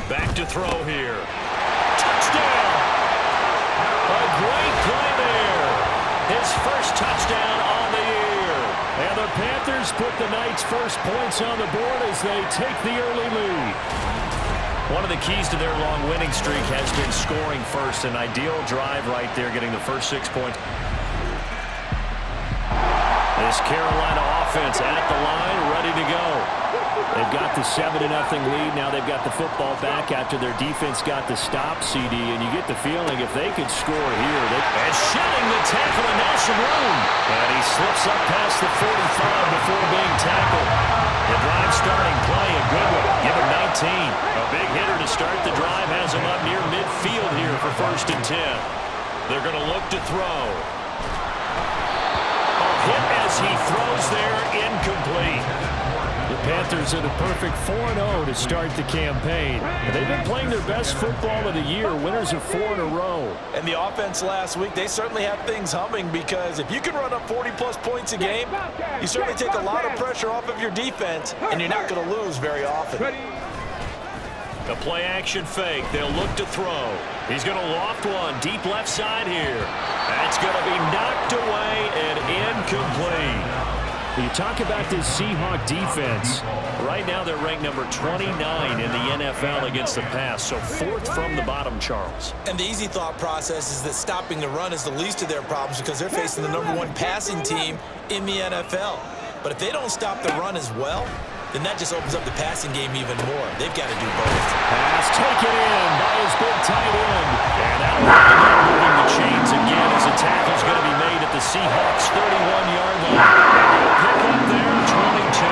Back to throw here. Touchdown! A great play there. His first touchdown on the year. And the Panthers put the Knights' first points on the board as they take the early lead. One of the keys to their long winning streak has been scoring first. An ideal drive right there, getting the first 6 points. This Carolina offense at the line, ready to go. They've got the 7-0 lead. Now they've got the football back after their defense got the stop, CD. And you get the feeling if they could score here. And shedding the tackle, and now some room. And he slips up past the 45 before being tackled. The drive starting play, a good one. Give him 19. A big hitter to start the drive has him up near midfield here for 1st and 10. They're going to look to throw. Hit as he throws there, incomplete. The Panthers are the perfect 4-0 to start the campaign. And they've been playing their best football of the year, winners of 4 in a row. And the offense last week, they certainly have things humming, because if you can run up 40-plus points a game, you certainly take a lot of pressure off of your defense, and you're not going to lose very often. The play-action fake. They'll look to throw. He's going to loft one deep left side here. That's going to be knocked away and incomplete. You talk about this Seahawk defense. Right now they're ranked number 29 in the NFL against the pass, so 4th from the bottom, Charles. And the easy thought process is that stopping the run is the least of their problems, because they're facing the #1 passing team in the NFL. But if they don't stop the run as well, then that just opens up the passing game even more. They've got to do both. Pass taken in by his big tight end. And that'll begin moving the chains again as a tackle's going to be made at the Seahawks' 31-yard line. Pick up there, 22.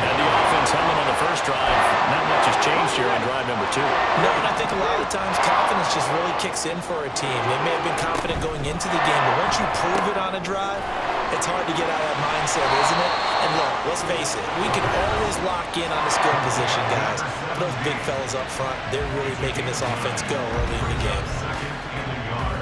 And the offense humming on the first drive. Not much has changed here on drive number 2. No, and I think a lot of times confidence just really kicks in for a team. They may have been confident going into the game, but once you prove it on a drive, it's hard to get out of that mindset, isn't it? And look, let's face it, we can always lock in on the skill position, guys. But those big fellas up front, they're really making this offense go early in the game.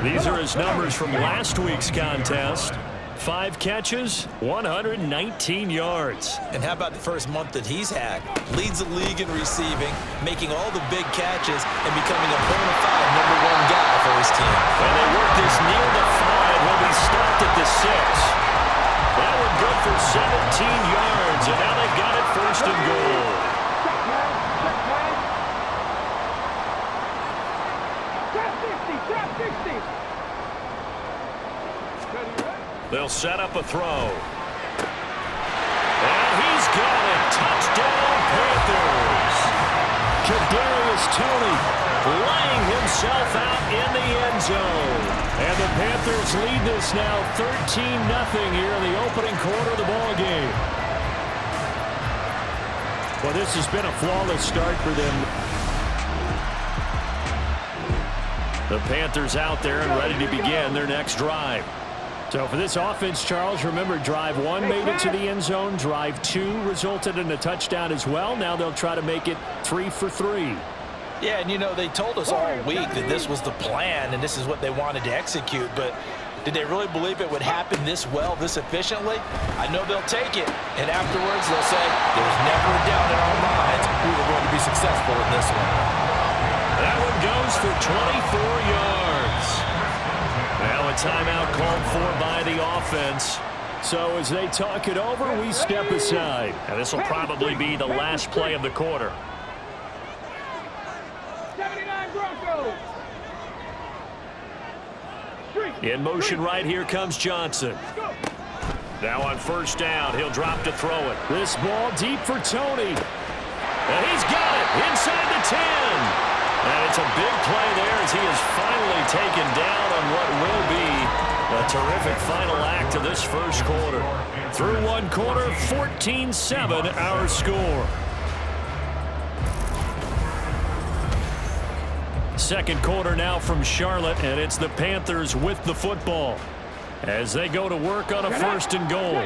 These are his numbers from last week's contest. 5 catches, 119 yards. And how about the first month that he's had? Leads the league in receiving, making all the big catches, and becoming a bona fide #1 guy for his team. And they work this near the 5. He'll be stopped at the 6. That one good for 17 yards, and now they've got it 1st and goal. They'll set up a throw. And he's got it. Touchdown, Panthers. Kadarius Toney laying himself out in the end zone. And the Panthers lead this now 13-0 here in the opening quarter of the ball game. Well, this has been a flawless start for them. The Panthers out there and ready to begin their next drive. So for this offense, Charles, remember drive 1 made it to the end zone. Drive 2 resulted in a touchdown as well. Now they'll try to make it 3 for 3. Yeah, and you know, they told us all week that this was the plan and this is what they wanted to execute, but did they really believe it would happen this well, this efficiently? I know they'll take it, and afterwards they'll say, there was never a doubt in our minds we were going to be successful in this one. That one goes for 24 yards. Now a timeout called for by the offense. So as they talk it over, we step aside. And this will probably be the last play of the quarter. In motion right here comes Johnson. Now on 1st down, he'll drop to throw it. This ball deep for Toney. And he's got it inside the 10. And it's a big play there as he is finally taken down on what will be a terrific final act of this first quarter. Through 1 quarter, 14-7 our score. Second quarter now from Charlotte, and it's the Panthers with the football as they go to work on a 1st and goal.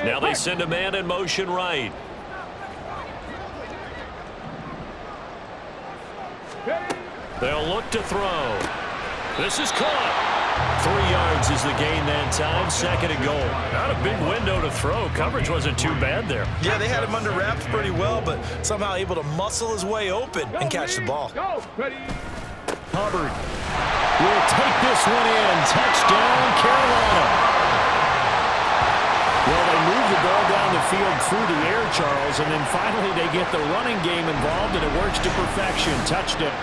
Now they send a man in motion right. They'll look to throw. This is caught. 3 yards is the gain that time. 2nd and goal. Not a big window to throw. Coverage wasn't too bad there. Yeah, they had him under wraps pretty well, but somehow able to muscle his way open and catch the ball. Hubbard will take this one in. Touchdown, Carolina. Well, they move the ball down the field through the air, Charles, and then finally they get the running game involved, and it works to perfection. Touchdown.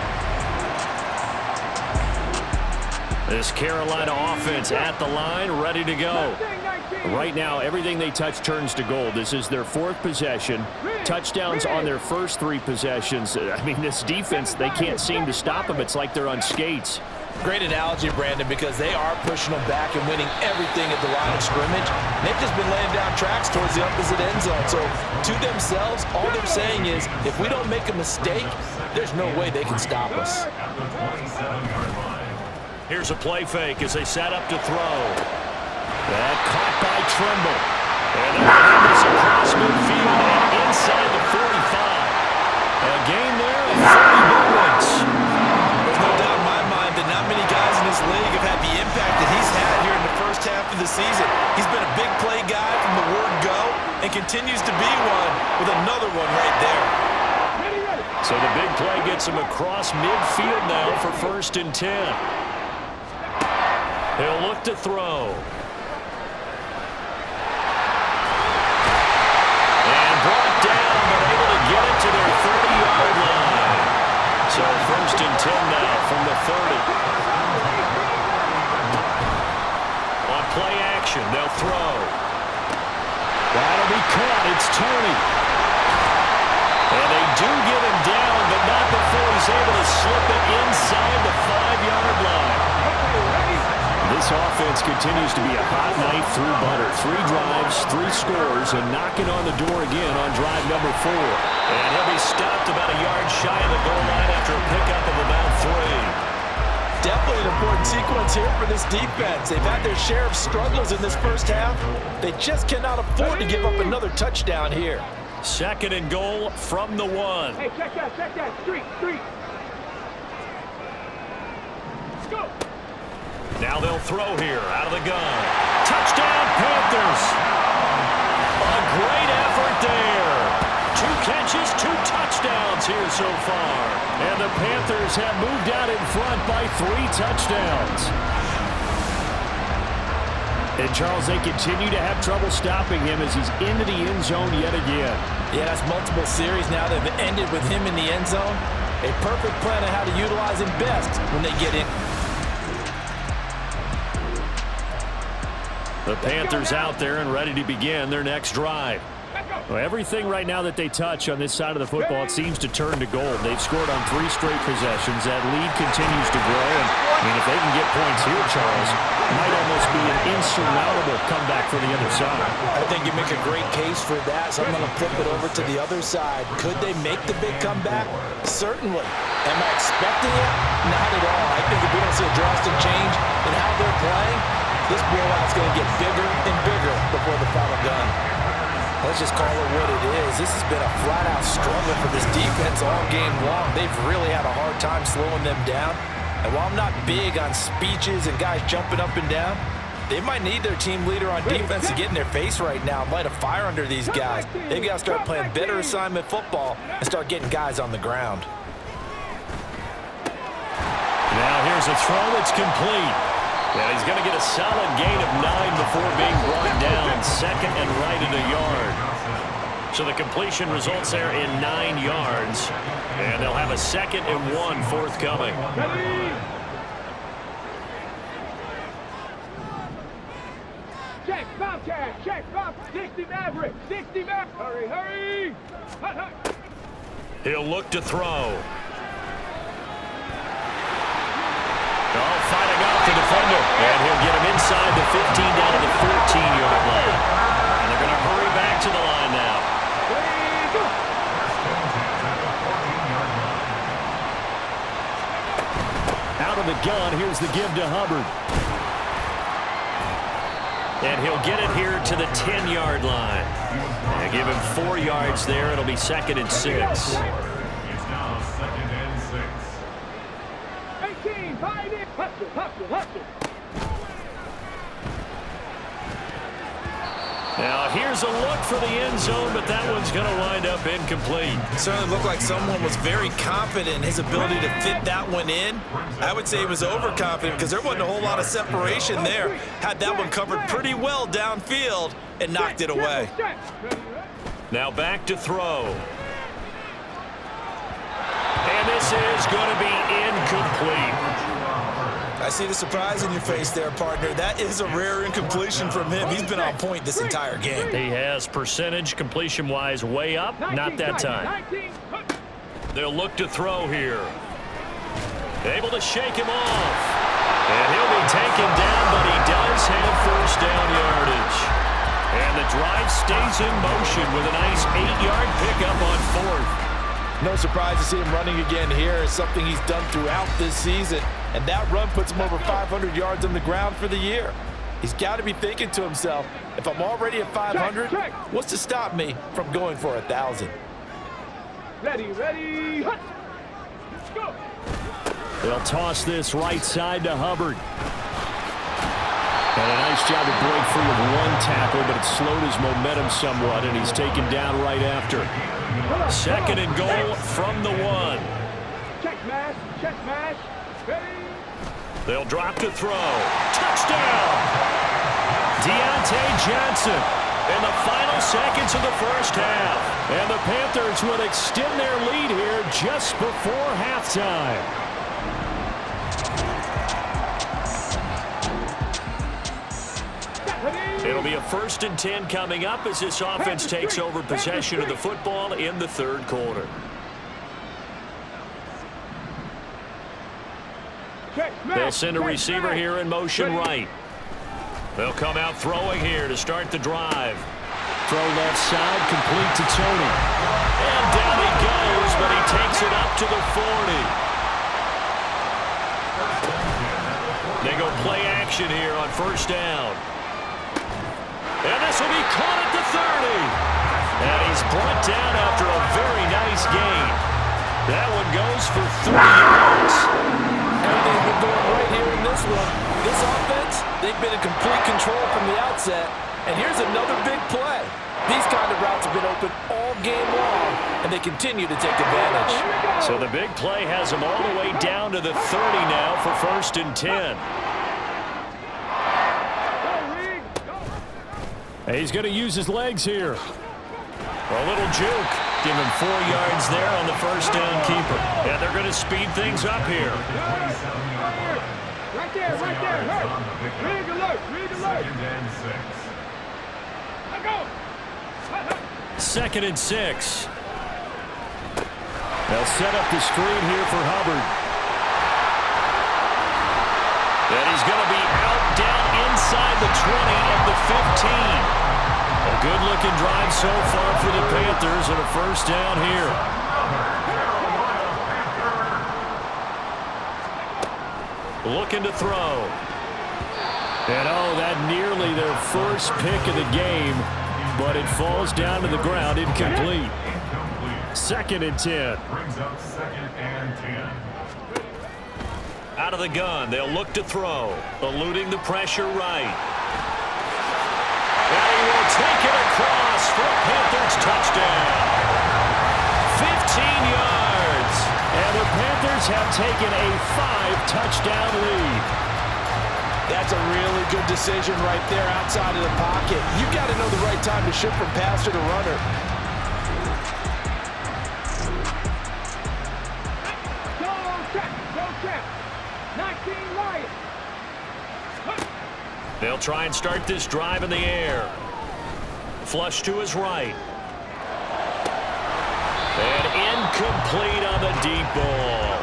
This Carolina offense at the line, ready to go. Right now, everything they touch turns to gold. This is their 4th possession. Touchdowns on their first 3 possessions. I mean, this defense, they can't seem to stop them. It's like they're on skates. Great analogy, Brandon, because they are pushing them back and winning everything at the line of scrimmage. They've just been laying down tracks towards the opposite end zone. So to themselves, all they're saying is, if we don't make a mistake, there's no way they can stop us. Here's a play fake as they set up to throw. That caught by Trimble. And they'll this across midfield and inside the 45. A gain there of 30 yards. There's no doubt in my mind that not many guys in this league have had the impact that he's had here in the first half of the season. He's been a big play guy from the word go and continues to be one with another one right there. So the big play gets him across midfield now for 1st and 10. He'll look to throw. And brought down, but able to get it to their 30-yard line. So 1st and 10 now from the 30. On play action, they'll throw. That'll be caught. It's Tony. And they do get him down, but not before he's able to slip it inside the 5-yard line. This offense continues to be a hot knife through butter. 3 drives, 3 scores, and knocking on the door again on drive number 4. And he'll be stopped about a yard shy of the goal line after a pickup of about 3. Definitely an important sequence here for this defense. They've had their share of struggles in this first half. They just cannot afford to give up another touchdown here. 2nd and goal from the 1. Hey, check that, street. Let's go. Now they'll throw here out of the gun. Touchdown, Panthers. A great effort there. 2 catches, 2 touchdowns here so far. And the Panthers have moved out in front by 3 touchdowns. And, Charles, they continue to have trouble stopping him as he's into the end zone yet again. Yeah, that's multiple series now that have ended with him in the end zone. A perfect plan on how to utilize him best when they get in. The Panthers out there and ready to begin their next drive. Well, everything right now that they touch on this side of the football, it seems to turn to gold. They've scored on 3 straight possessions. That lead continues to grow. And, I mean, if they can get points here, Charles, it might almost be an insurmountable comeback for the other side. I think you make a great case for that. So I'm going to flip it over to the other side. Could they make the big comeback? Certainly. Am I expecting it? Not at all. I think if we don't see a drastic change in how they're playing, this blowout's going to get bigger and bigger before the final gun. Let's just call it what it is. This has been a flat-out struggle for this defense all game long. They've really had a hard time slowing them down. And while I'm not big on speeches and guys jumping up and down, they might need their team leader on defense to get in their face right now and light a fire under these guys. They've got to start playing better assignment football and start getting guys on the ground. Now here's a throw that's complete. And he's going to get a solid gain of 9 before being brought down. 2nd and right at a yard. So the completion results there in 9 yards. And they'll have a 2nd and 1 forthcoming. Check, Bobcat, check, Bob. 60 Maverick, 60 Maverick. Hurry, hurry. Hut, hut. He'll look to throw. Oh, fighting off the defender. And he'll get him inside the 15 down to the 14-yard line. And they're going to hurry back to the line now. Out of the gun, here's the give to Hubbard. And he'll get it here to the 10-yard line. And give him 4 yards there. It'll be 2nd and 6. Hustle, hustle, hustle. Now, here's a look for the end zone, but that one's going to wind up incomplete. It certainly looked like someone was very confident in his ability to fit that one in. I would say he was overconfident because there wasn't a whole lot of separation there. Had that one covered pretty well downfield and knocked it away. Now back to throw. And this is going to be incomplete. I see the surprise in your face there, partner. That is a rare incompletion from him. He's been on point this entire game. He has percentage completion-wise way up. Not that time. They'll look to throw here. Able to shake him off. And he'll be taken down, but he does have first down yardage. And the drive stays in motion with a nice 8-yard pickup on fourth. No surprise to see him running again here. It's something he's done throughout this season. And that run puts him over 500 yards on the ground for the year. He's got to be thinking to himself, if I'm already at 500, what's to stop me from going for 1,000? Ready, hut. Go. They'll toss this right side to Hubbard. And a nice job to break free of one tackle, but it slowed his momentum somewhat, and he's taken down right after. Second and goal from the 1. Check mash. Ready. They'll drop to throw. Touchdown! Deontay Johnson in the final seconds of the first half. And the Panthers will extend their lead here just before halftime. It'll be a 1st and 10 coming up as this offense takes over possession of the football in the third quarter. They'll send a receiver here in motion right. They'll come out throwing here to start the drive. Throw left side, complete to Tony. And down he goes, but he takes it up to the 40. They go play action here on first down. And this will be caught at the 30. And he's brought down after a very nice gain. That one goes for 3 yards. Everything's been going right here in this one. This offense, they've been in complete control from the outset. And here's another big play. These kind of routes have been open all game long, and they continue to take advantage. So the big play has them all the way down to the 30 now for 1st and 10. He's going to use his legs here. A little juke. Give him 4 yards there on the first down keeper. And they're going to speed things up here. Right there. Rig alert. Let go. 2nd and 6. They'll set up the screen here for Hubbard. And he's going to be out down inside the 20 at the 15. A good-looking drive so far for the Panthers and a first down here. Looking to throw. And that nearly their first pick of the game, but it falls down to the ground incomplete. 2nd and 10. Brings up 2nd and 10. Out of the gun, they'll look to throw, eluding the pressure right. And he will take it across for a Panthers touchdown. 15 yards. And the Panthers have taken a 5-touchdown lead. That's a really good decision right there outside of the pocket. You got to know the right time to shift from passer to runner. Go check. 19 Lions. They'll try and start this drive in the air. Flush to his right. And incomplete on the deep ball.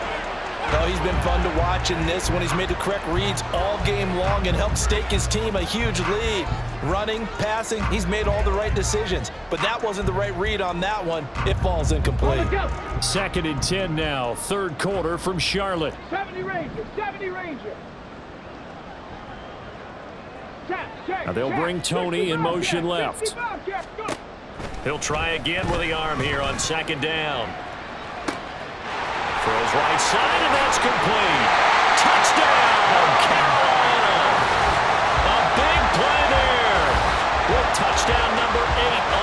Oh, he's been fun to watch in this one. He's made the correct reads all game long and helped stake his team a huge lead. Running, passing, he's made all the right decisions. But that wasn't the right read on that one. It falls incomplete. 2nd and 10 now, third quarter from Charlotte. 70 Ranger. Now they'll bring Tony in motion left. He'll try again with the arm here on 2nd down. Throws right side, and that's complete. Touchdown, Carolina! A big play there with touchdown number 8